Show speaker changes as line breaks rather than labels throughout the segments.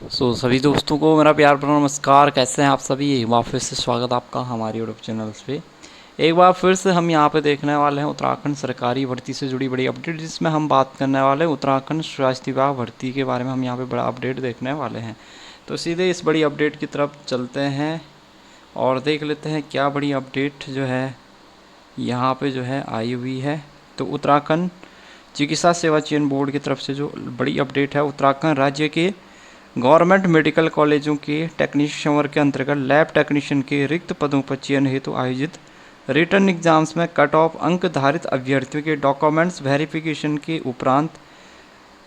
सभी दोस्तों को मेरा प्यार भरा नमस्कार। कैसे हैं आप सभी? एक बार फिर से स्वागत आपका हमारे यूट्यूब चैनल्स पे। एक बार फिर से हम यहाँ पे देखने वाले हैं उत्तराखंड सरकारी भर्ती से जुड़ी बड़ी अपडेट, जिसमें हम बात करने वाले हैं उत्तराखंड स्वास्थ्य विभाग भर्ती के बारे में। हम यहाँ पे बड़ा अपडेट देखने वाले हैं, तो सीधे इस बड़ी अपडेट की तरफ चलते हैं और देख लेते हैं क्या बड़ी अपडेट जो है यहाँ पे जो है आई हुई है। तो उत्तराखंड चिकित्सा सेवा चयन बोर्ड की तरफ से जो बड़ी अपडेट है, उत्तराखंड राज्य के गवर्नमेंट मेडिकल कॉलेजों के टेक्नीशियन वर्ग के अंतर्गत लैब टेक्नीशियन के रिक्त पदों पर चयन हेतु आयोजित रिटर्न एग्जाम्स में कट ऑफ अंक धारित अभ्यर्थियों के डॉक्यूमेंट्स वेरिफिकेशन के उपरांत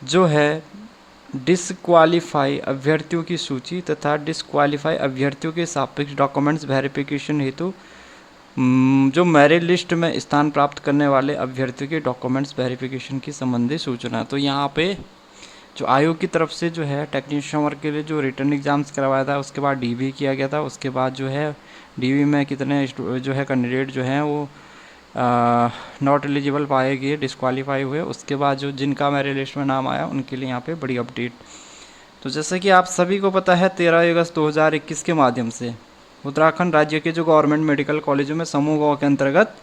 जो है डिसक्वालीफाई अभ्यर्थियों की सूची तथा डिसक्वालीफाई अभ्यर्थियों के सापेक्ष डॉक्यूमेंट्स वेरिफिकेशन हेतु जो मेरिट लिस्ट में स्थान प्राप्त करने वाले अभ्यर्थियों के डॉक्यूमेंट्स वेरिफिकेशन की संबंधी सूचना। तो यहाँ पे जो आयोग की तरफ से जो है टेक्नीशियन वर्ग के लिए जो रिटर्न एग्जाम्स करवाया था, उसके बाद डीवी किया गया था। उसके बाद जो है डीवी में कितने जो है कैंडिडेट जो हैं वो नॉट एलिजिबल पाए गए, डिस्क्वालीफाई हुए। उसके बाद जो जिनका मेरिट लिस्ट में नाम आया उनके लिए यहाँ पे बड़ी अपडेट। तो जैसे कि आप सभी को पता है, 13 अगस्त 2021 के माध्यम से उत्तराखंड राज्य के जो गवर्नमेंट मेडिकल कॉलेजों में समूह ग के अंतर्गत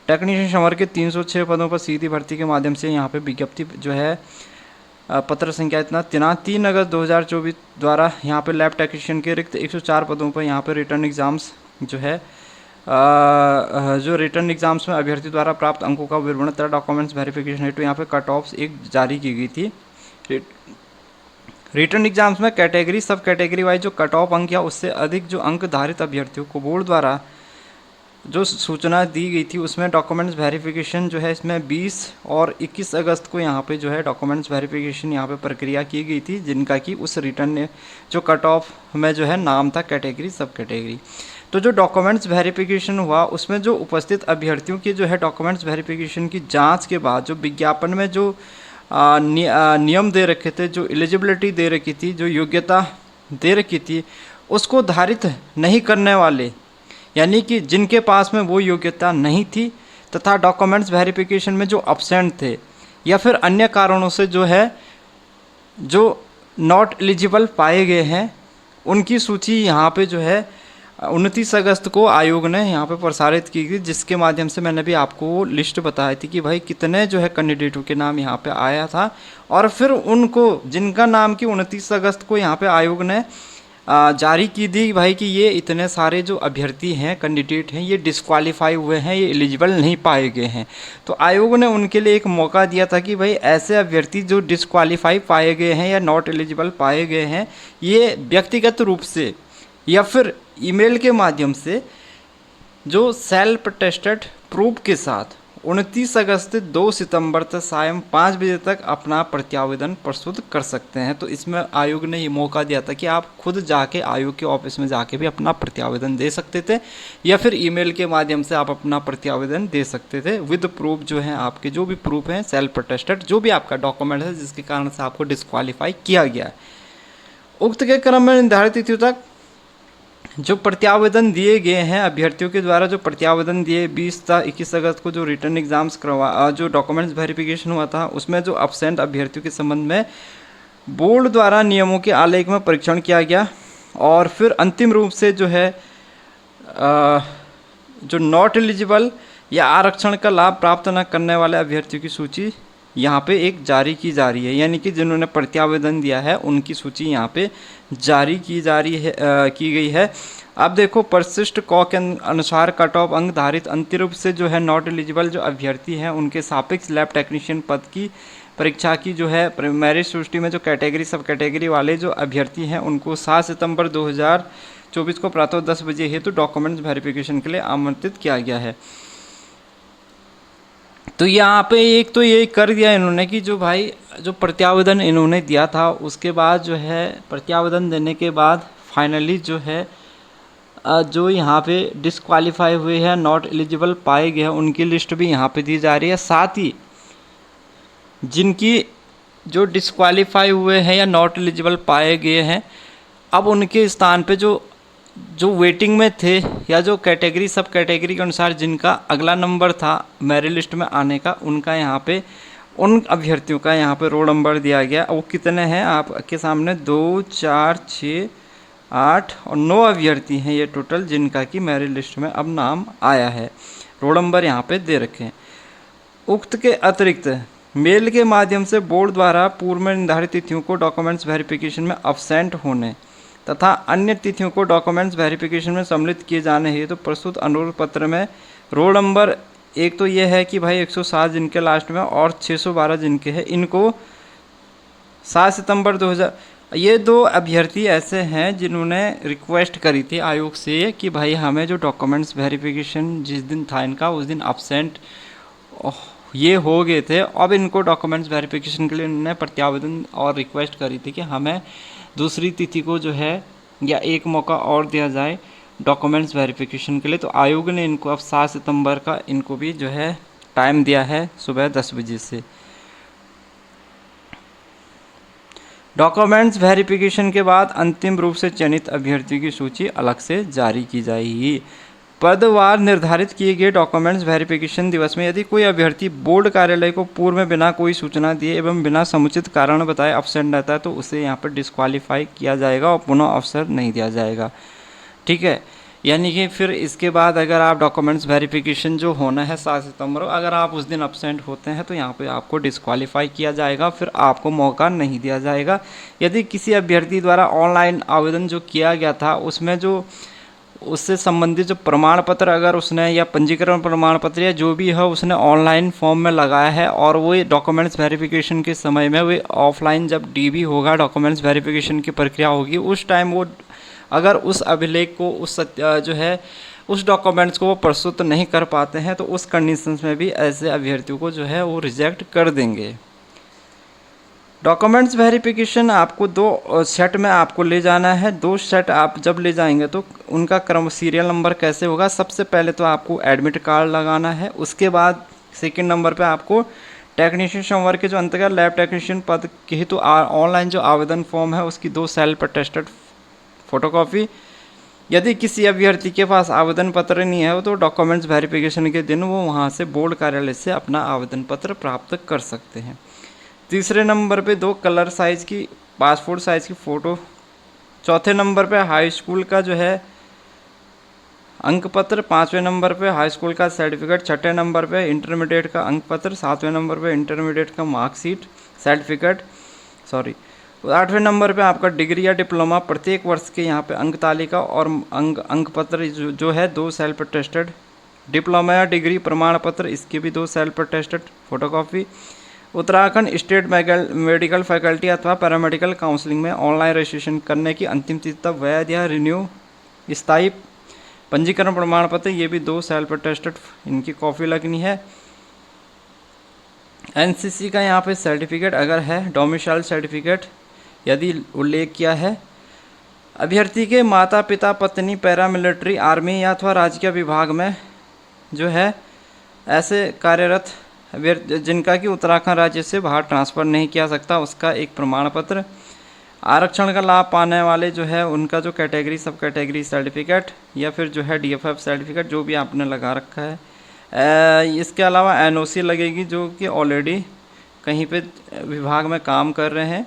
टेक्नीशियन संवर्ग के 306 पदों पर सीधी भर्ती के माध्यम से यहाँ पे विज्ञप्ति जो है पत्र संख्या इतना 3 अगस्त 2024 द्वारा यहाँ पे लैब टेक्नीशियन के रिक्त 104 पदों पर यहाँ पे रिटर्न एग्ज़ाम्स जो है जो रिटर्न एग्ज़ाम्स में अभ्यर्थी द्वारा प्राप्त अंकों का विवरण तथा डॉक्यूमेंट्स वेरिफिकेशन हेतु यहाँ पे कट ऑफ्स एक जारी की गई थी। रिटर्न एग्जाम्स में कैटेगरी सब कैटेगरी वाइज जो कट ऑफ अंक या उससे अधिक जो अंक धारित अभ्यर्थियों को बोर्ड द्वारा जो सूचना दी गई थी, उसमें डॉक्यूमेंट्स वेरिफिकेशन जो है इसमें 20 और 21 अगस्त को यहाँ पे जो है डॉक्यूमेंट्स वेरिफिकेशन यहाँ पे प्रक्रिया की गई थी, जिनका कि उस रिटर्न जो कट ऑफ में जो है नाम था कैटेगरी सब कैटेगरी। तो जो डॉक्यूमेंट्स वेरिफिकेशन हुआ उसमें जो उपस्थित अभ्यर्थियों के जो है डॉक्यूमेंट्स वेरिफिकेशन की जाँच के बाद जो विज्ञापन में जो नियम दे रखे थे, जो एलिजिबिलिटी दे रखी थी, जो योग्यता दे रखी थी, उसको धारित नहीं करने वाले, यानी कि जिनके पास में वो योग्यता नहीं थी तथा डॉक्यूमेंट्स वेरिफिकेशन में जो अब्सेंट थे या फिर अन्य कारणों से जो है जो नॉट एलिजिबल पाए गए हैं, उनकी सूची यहाँ पे जो है 29 अगस्त को आयोग ने यहाँ पे प्रसारित की गई, जिसके माध्यम से मैंने भी आपको लिस्ट बताई थी कि भाई कितने जो है कैंडिडेटों के नाम यहाँ पे आया था। और फिर उनको जिनका नाम की 29 अगस्त को यहाँ पे आयोग ने जारी की दी भाई कि ये इतने सारे जो अभ्यर्थी हैं कैंडिडेट हैं ये डिस्क्वालीफाई हुए हैं, ये एलिजिबल नहीं पाए गए हैं। तो आयोग ने उनके लिए एक मौका दिया था कि भाई ऐसे अभ्यर्थी जो डिस्क्वालीफाई पाए गए हैं या नॉट एलिजिबल पाए गए हैं, ये व्यक्तिगत रूप से या फिर ईमेल के माध्यम से जो सेल्फ टेस्टेड प्रूफ के साथ 29 अगस्त से 2 सितंबर तक सायं 5 बजे तक अपना प्रत्यावेदन प्रस्तुत कर सकते हैं। तो इसमें आयोग ने ये मौका दिया था कि आप खुद जाके आयोग के ऑफिस में जाके भी अपना प्रत्यावेदन दे सकते थे या फिर ईमेल के माध्यम से आप अपना प्रत्यावेदन दे सकते थे विद प्रूफ। जो है आपके जो भी प्रूफ हैं सेल्फ टेस्टेड जो भी आपका डॉक्यूमेंट है जिसके कारण से आपको डिस्क्वालीफाई किया गया है, उक्त के क्रम में निर्धारित तिथियों तक जो प्रत्यावेदन दिए गए हैं अभ्यर्थियों के द्वारा जो प्रत्यावेदन दिए 20 था 21 अगस्त को जो रिटर्न एग्जाम्स जो डॉक्यूमेंट्स वेरिफिकेशन हुआ था, उसमें जो अब्सेंट अभ्यर्थियों के संबंध में बोर्ड द्वारा नियमों के आलेख में परीक्षण किया गया। और फिर अंतिम रूप से जो है जो नॉट एलिजिबल या आरक्षण का लाभ प्राप्त न करने वाले अभ्यर्थियों की सूची यहाँ पे एक जारी की जा रही है, यानी कि जिन्होंने प्रत्यावेदन दिया है उनकी सूची यहाँ पे जारी की जा रही है की गई है। अब देखो परिशिष्ट क के अनुसार कट ऑफ अंक धारित अंतिम रूप से जो है नॉट एलिजिबल जो अभ्यर्थी हैं उनके सापेक्ष लैब टेक्नीशियन पद की परीक्षा की जो है मेरिट सूची में जो कैटेगरी सब कैटेगरी वाले जो अभ्यर्थी हैं उनको 7 सितंबर 2024 को प्रातः 10 बजे हेतु डॉक्यूमेंट्स वेरिफिकेशन के लिए आमंत्रित किया गया है। तो यहाँ पे एक तो ये कर दिया इन्होंने कि जो भाई जो प्रत्यावेदन इन्होंने दिया था उसके बाद जो है प्रत्यावेदन देने के बाद फाइनली जो है जो यहाँ पे डिस्क्वालीफाई हुए हैं नॉट एलिजिबल पाए गए हैं उनकी लिस्ट भी यहाँ पे दी जा रही है। साथ ही जिनकी जो डिस्क्वालीफाई हुए हैं या नॉट एलिजिबल पाए गए हैं, अब उनके स्थान पे जो वेटिंग में थे या जो कैटेगरी सब कैटेगरी के अनुसार जिनका अगला नंबर था मेरिट लिस्ट में आने का, उनका यहाँ पे उन अभ्यर्थियों का यहाँ पे रोल नंबर दिया गया। वो कितने हैं आपके सामने, 2, 4, 6, 8 और 9 अभ्यर्थी हैं ये टोटल, जिनका कि मेरिट लिस्ट में अब नाम आया है। रोल नंबर यहाँ पे दे रखे हैं। उक्त के अतिरिक्त मेल के माध्यम से बोर्ड द्वारा पूर्व में निर्धारित तिथियों को डॉक्यूमेंट्स वेरिफिकेशन में अब्सेंट होने तथा अन्य तिथियों को डॉक्यूमेंट्स वेरिफिकेशन में सम्मिलित किए जाने हेतु तो प्रस्तुत अनुरोध पत्र में रोल नंबर एक तो ये है कि भाई 107 जिनके लास्ट में और 612 जिनके हैं, इनको 7 सितंबर 2000, ये 2 अभ्यर्थी ऐसे हैं जिन्होंने रिक्वेस्ट करी थी आयोग से कि भाई हमें जो डॉक्यूमेंट्स वेरिफिकेशन जिस दिन था इनका उस दिन अब्सेंट ये हो गए थे। अब इनको डॉक्यूमेंट्स वेरिफिकेशन के लिए इन्होंने प्रत्यावेदन और रिक्वेस्ट करी थी कि हमें दूसरी तिथि को जो है या एक मौका और दिया जाए डॉक्यूमेंट्स वेरिफिकेशन के लिए। तो आयोग ने इनको अब 7 सितंबर का इनको भी जो है टाइम दिया है सुबह 10 बजे से। डॉक्यूमेंट्स वेरिफिकेशन के बाद अंतिम रूप से चयनित अभ्यर्थियों की सूची अलग से जारी की जाएगी। पदवार निर्धारित किए गए डॉक्यूमेंट्स वेरिफिकेशन दिवस में यदि कोई अभ्यर्थी बोर्ड कार्यालय को पूर्व में बिना कोई सूचना दिए एवं बिना समुचित कारण बताए अब्सेंट रहता है तो उसे यहाँ पर डिस्क्वालीफाई किया जाएगा और पुनः अवसर नहीं दिया जाएगा। ठीक है, यानी कि फिर इसके बाद अगर आप डॉक्यूमेंट्स वेरिफिकेशन जो होना है 7 सितंबर को, अगर आप उस दिन अब्सेंट होते हैं तो यहाँ पे आपको डिस्क्वालीफाई किया जाएगा, फिर आपको मौका नहीं दिया जाएगा। यदि किसी अभ्यर्थी द्वारा ऑनलाइन आवेदन जो किया गया था उसमें जो उससे संबंधित जो प्रमाण पत्र अगर उसने या पंजीकरण प्रमाण पत्र या जो भी है उसने ऑनलाइन फॉर्म में लगाया है और वो डॉक्यूमेंट्स वेरिफिकेशन के समय में वो ऑफलाइन जब डीबी होगा डॉक्यूमेंट्स वेरिफिकेशन की प्रक्रिया होगी उस टाइम वो अगर उस अभिलेख को उस जो है उस डॉक्यूमेंट्स को वो प्रस्तुत नहीं कर पाते हैं तो उस कंडीशंस में भी ऐसे अभ्यर्थियों को जो है वो रिजेक्ट कर देंगे। डॉक्यूमेंट्स वेरिफिकेशन आपको 2 सेट में आपको ले जाना है। 2 सेट आप जब ले जाएंगे तो उनका क्रम सीरियल नंबर कैसे होगा, सबसे पहले तो आपको एडमिट कार्ड लगाना है, उसके बाद सेकंड नंबर पे आपको टेक्नीशियन संवर्ग के जो अंतर्गत लैब टेक्नीशियन पद के हेतु ऑनलाइन जो आवेदन फॉर्म है उसकी 2 सेल्फ अटेस्टेड फोटोकॉपी। यदि किसी अभ्यर्थी के पास आवेदन पत्र नहीं है तो डॉक्यूमेंट्स वेरिफिकेशन के दिन वो वहाँ से बोर्ड कार्यालय से अपना आवेदन पत्र प्राप्त कर सकते हैं। तीसरे नंबर पे 2 कलर साइज़ की पासपोर्ट साइज़ की फ़ोटो। चौथे नंबर पे हाई स्कूल का जो है अंक पत्र। 5वें नंबर पे हाई स्कूल का सर्टिफिकेट। 6ठे नंबर पे इंटरमीडिएट का अंक पत्र। 7वें नंबर पे इंटरमीडिएट का मार्कशीट सर्टिफिकेट 8वें नंबर पे आपका डिग्री या डिप्लोमा प्रत्येक वर्ष के यहाँ पे अंक तालिका और अंक पत्र जो है 2 सेल्फ अटेस्टेड। डिप्लोमा या डिग्री प्रमाण पत्र इसके भी 2 self attested photocopy. Uttarakhand state medical faculty अथवा पैरामेडिकल काउंसलिंग में ऑनलाइन रजिस्ट्रेशन करने की अंतिम तिथि तक वैध या रिन्यू स्थायी पंजीकरण प्रमाण पत्र ये भी 2 सेल्फ अटेस्टेड इनकी कॉपी लगनी है। एनसीसी का यहाँ पे सर्टिफिकेट अगर है, डोमिसाइल सर्टिफिकेट यदि उल्लेख किया है। अभ्यर्थी के माता पिता पत्नी पैरामिलिट्री आर्मी या अथवा राजकीय विभाग में जो है ऐसे कार्यरत जिनका कि उत्तराखंड राज्य से बाहर ट्रांसफ़र नहीं किया सकता उसका एक प्रमाण पत्र। आरक्षण का लाभ पाने वाले जो है उनका जो कैटेगरी सब कैटेगरी सर्टिफिकेट या फिर जो है डीएफएफ सर्टिफिकेट जो भी आपने लगा रखा है। इसके अलावा एनओसी लगेगी जो कि ऑलरेडी कहीं पे विभाग में काम कर रहे हैं।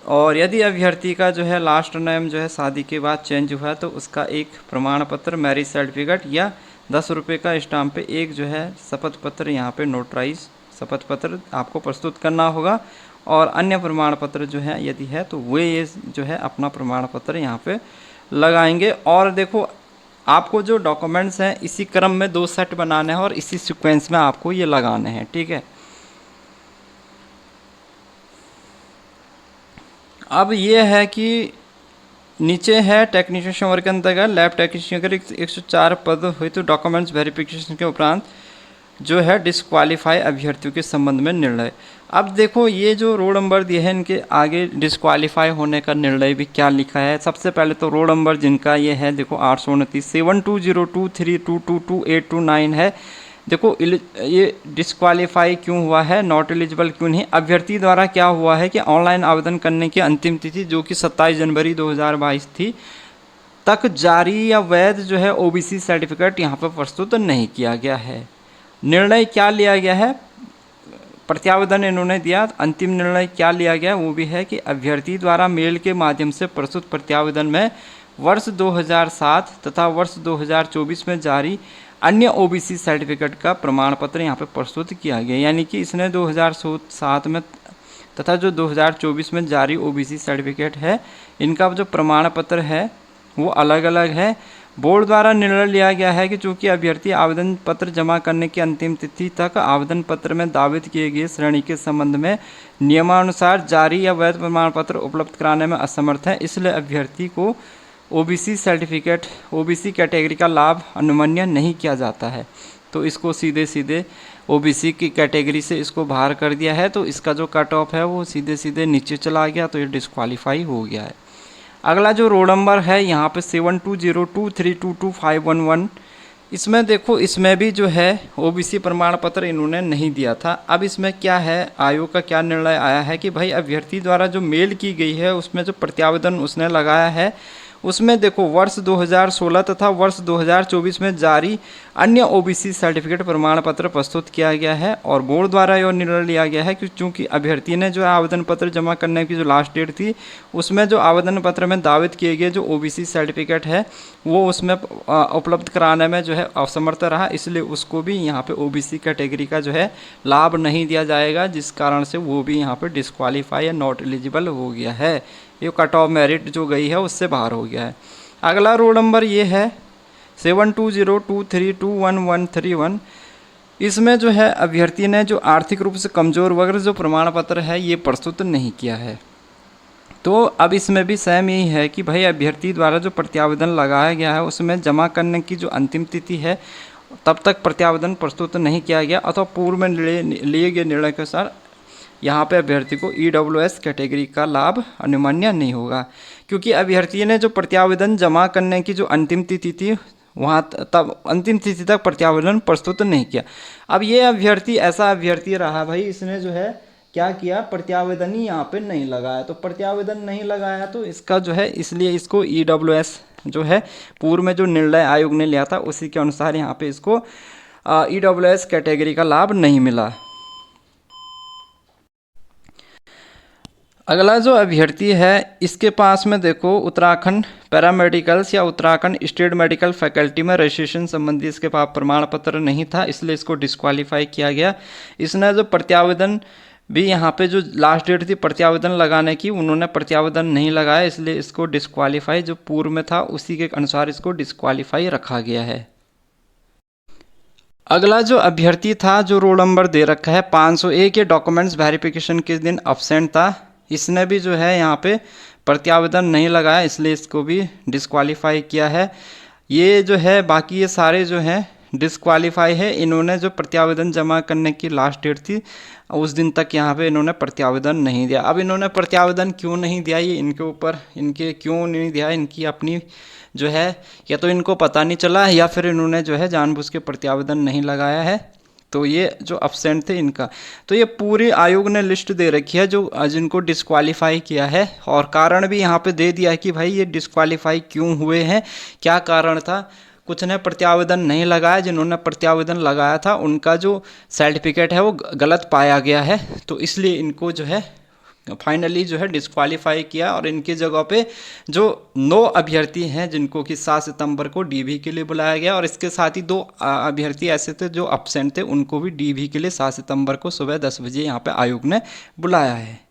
और यदि अभ्यर्थी का जो है लास्ट नेम जो है शादी के बाद चेंज हुआ तो उसका एक प्रमाण पत्र मैरिज सर्टिफिकेट या 10 रुपये का स्टाम्प पे एक जो है शपथ पत्र यहाँ पे नोटराइज शपथ पत्र आपको प्रस्तुत करना होगा। और अन्य प्रमाण पत्र जो है यदि है तो वे ये जो है अपना प्रमाण पत्र यहाँ पे लगाएंगे। और देखो आपको जो डॉक्यूमेंट्स हैं इसी क्रम में 2 सेट बनाने हैं और इसी सीक्वेंस में आपको ये लगाने हैं। ठीक है, अब ये है कि नीचे है टेक्नीशियन संवर्ग के अंतर्गत लैब टेक्नीशियन के 104 पद हुए तो डॉक्यूमेंट्स वेरिफिकेशन के उपरांत जो है डिस्क्वालीफाई अभ्यर्थियों के संबंध में निर्णय। अब देखो ये जो रोल नंबर दिए हैं इनके आगे डिस्क्वालीफाई होने का निर्णय भी क्या लिखा है। सबसे पहले तो रोल नंबर जिनका ये है देखो 829 7202322829 है। देखो ये डिस्क्वालीफाई क्यों हुआ है, नॉट एलिजिबल क्यों नहीं। अभ्यर्थी द्वारा क्या हुआ है कि ऑनलाइन आवेदन करने की अंतिम तिथि जो कि 27 जनवरी 2022 थी तक जारी या वैध जो है ओबीसी सर्टिफिकेट यहाँ पर प्रस्तुत नहीं किया गया है। निर्णय क्या लिया गया है, प्रत्यावेदन इन्होंने दिया। अंतिम निर्णय क्या लिया गया वो भी है कि अभ्यर्थी द्वारा मेल के माध्यम से प्रस्तुत प्रत्यावेदन में वर्ष 2007 तथा वर्ष 2024 में जारी अन्य ओबीसी सर्टिफिकेट का प्रमाण पत्र यहाँ पे प्रस्तुत किया गया। यानी कि इसने 2007 में तथा जो 2024 में जारी ओबीसी सर्टिफिकेट है, इनका जो प्रमाण पत्र है वो अलग अलग है। बोर्ड द्वारा निर्णय लिया गया है कि चूंकि अभ्यर्थी आवेदन पत्र जमा करने की अंतिम तिथि तक आवेदन पत्र में दावित किए गए श्रेणी के संबंध में नियमानुसार जारी या वैध प्रमाण पत्र उपलब्ध कराने में असमर्थ है, इसलिए अभ्यर्थी को ओबीसी सर्टिफिकेट ओबीसी कैटेगरी का लाभ अनुमन्य नहीं किया जाता है। तो इसको सीधे सीधे ओबीसी की कैटेगरी से इसको बाहर कर दिया है। तो इसका जो कट ऑफ है वो सीधे सीधे नीचे चला गया, तो ये डिस्क्वालीफाई हो गया है। अगला जो रोल नंबर है यहाँ पे 7202322511, इसमें देखो इसमें भी जो है ओबीसी प्रमाण पत्र इन्होंने नहीं दिया था। अब इसमें क्या है, आयोग का क्या निर्णय आया है कि भाई अभ्यर्थी द्वारा जो मेल की गई है उसमें जो प्रत्यावेदन उसने लगाया है उसमें देखो वर्ष 2016 तथा वर्ष 2024 में जारी अन्य ओबीसी सर्टिफिकेट प्रमाण पत्र प्रस्तुत किया गया है। और बोर्ड द्वारा यह निर्णय लिया गया है कि चूंकि अभ्यर्थी ने जो आवेदन पत्र जमा करने की जो लास्ट डेट थी उसमें जो आवेदन पत्र में दावित किए गए जो ओबीसी सर्टिफिकेट है वो उसमें उपलब्ध कराने में जो है असमर्थ रहा, इसलिए उसको भी यहाँ पे ओबीसी कैटेगरी का जो है लाभ नहीं दिया जाएगा, जिस कारण से वो भी यहाँ पे डिस्क्वालीफाई या नॉट एलिजिबल हो गया है। ये कट ऑफ मेरिट जो गई है उससे बाहर हो गया है। अगला रोल नंबर ये है 7202321131। इसमें जो है अभ्यर्थी ने जो आर्थिक रूप से कमज़ोर वर्ग जो प्रमाण पत्र है ये प्रस्तुत नहीं किया है। तो अब इसमें भी सेम यही है कि भाई अभ्यर्थी द्वारा जो प्रत्यावेदन लगाया गया है उसमें जमा करने की जो अंतिम तिथि है तब तक प्रत्यावेदन प्रस्तुत नहीं किया गया अथवा पूर्व में लिए गए निर्णय के अनुसार यहाँ पे अभ्यर्थी को ईडब्ल्यूएस कैटेगरी का लाभ अनुमान्य नहीं होगा, क्योंकि अभ्यर्थी ने जो प्रत्यावेदन जमा करने की जो अंतिम तिथि थी वहाँ तब अंतिम तिथि तक प्रत्यावेदन प्रस्तुत नहीं किया। अब ये अभ्यर्थी ऐसा अभ्यर्थी रहा भाई, इसने जो है क्या किया, प्रत्यावेदन ही यहाँ पे नहीं लगाया। तो प्रत्यावेदन नहीं लगाया तो इसका जो है इसलिए इसको ईडब्ल्यूएस जो है पूर्व में जो निर्णय आयोग ने लिया था उसी के अनुसार यहाँ पे इसको ईडब्ल्यूएस कैटेगरी का लाभ नहीं मिला। अगला जो अभ्यर्थी है इसके पास में देखो उत्तराखंड पैरामेडिकल्स या उत्तराखंड स्टेट मेडिकल फैकल्टी में रजिस्ट्रेशन संबंधी इसके पास प्रमाण पत्र नहीं था, इसलिए इसको डिस्क्वालीफाई किया गया। इसने जो प्रत्यावेदन भी यहाँ पे जो लास्ट डेट थी प्रत्यावेदन लगाने की उन्होंने प्रत्यावेदन नहीं लगाया, इसलिए इसको डिस्क्वालीफाई जो पूर्व में था उसी के अनुसार इसको डिस्क्वालीफाई रखा गया है। अगला जो अभ्यर्थी था जो रोल नंबर दे रखा है 501 के डॉक्यूमेंट्स वेरिफिकेशन के दिन अब्सेंट था, इसने भी जो है यहाँ पे प्रत्यावेदन नहीं लगाया, इसलिए इसको भी डिस्क्वालीफाई किया है। ये जो है बाकी ये सारे जो हैं डिस्क्वालीफाई है। इन्होंने जो प्रत्यावेदन जमा करने की लास्ट डेट थी उस दिन तक यहाँ पे इन्होंने प्रत्यावेदन नहीं दिया। अब इन्होंने प्रत्यावेदन क्यों नहीं दिया ये इनके ऊपर इनके क्यों नहीं दिया इनकी अपनी जो है या तो इनको पता नहीं चला या फिर इन्होंने जो है जानबूझ के प्रत्यावेदन नहीं लगाया है। तो ये जो अब्सेंट थे इनका तो ये पूरी आयोग ने लिस्ट दे रखी है जो जिनको डिस्क्वालीफाई किया है, और कारण भी यहाँ पे दे दिया है कि भाई ये डिस्क्वालीफाई क्यों हुए हैं, क्या कारण था। कुछ ने प्रत्यावेदन नहीं लगाया, जिन्होंने प्रत्यावेदन लगाया था उनका जो सर्टिफिकेट है वो गलत पाया गया है, तो इसलिए इनको जो है फाइनली जो है डिस्क्वालीफाई किया। और इनकी जगह पे जो 9 अभ्यर्थी हैं जिनको कि 7 सितंबर को डीवी के लिए बुलाया गया, और इसके साथ ही 2 अभ्यर्थी ऐसे थे जो अब्सेंट थे, उनको भी डीवी के लिए 7 सितंबर को सुबह 10 बजे यहाँ पे आयोग ने बुलाया है।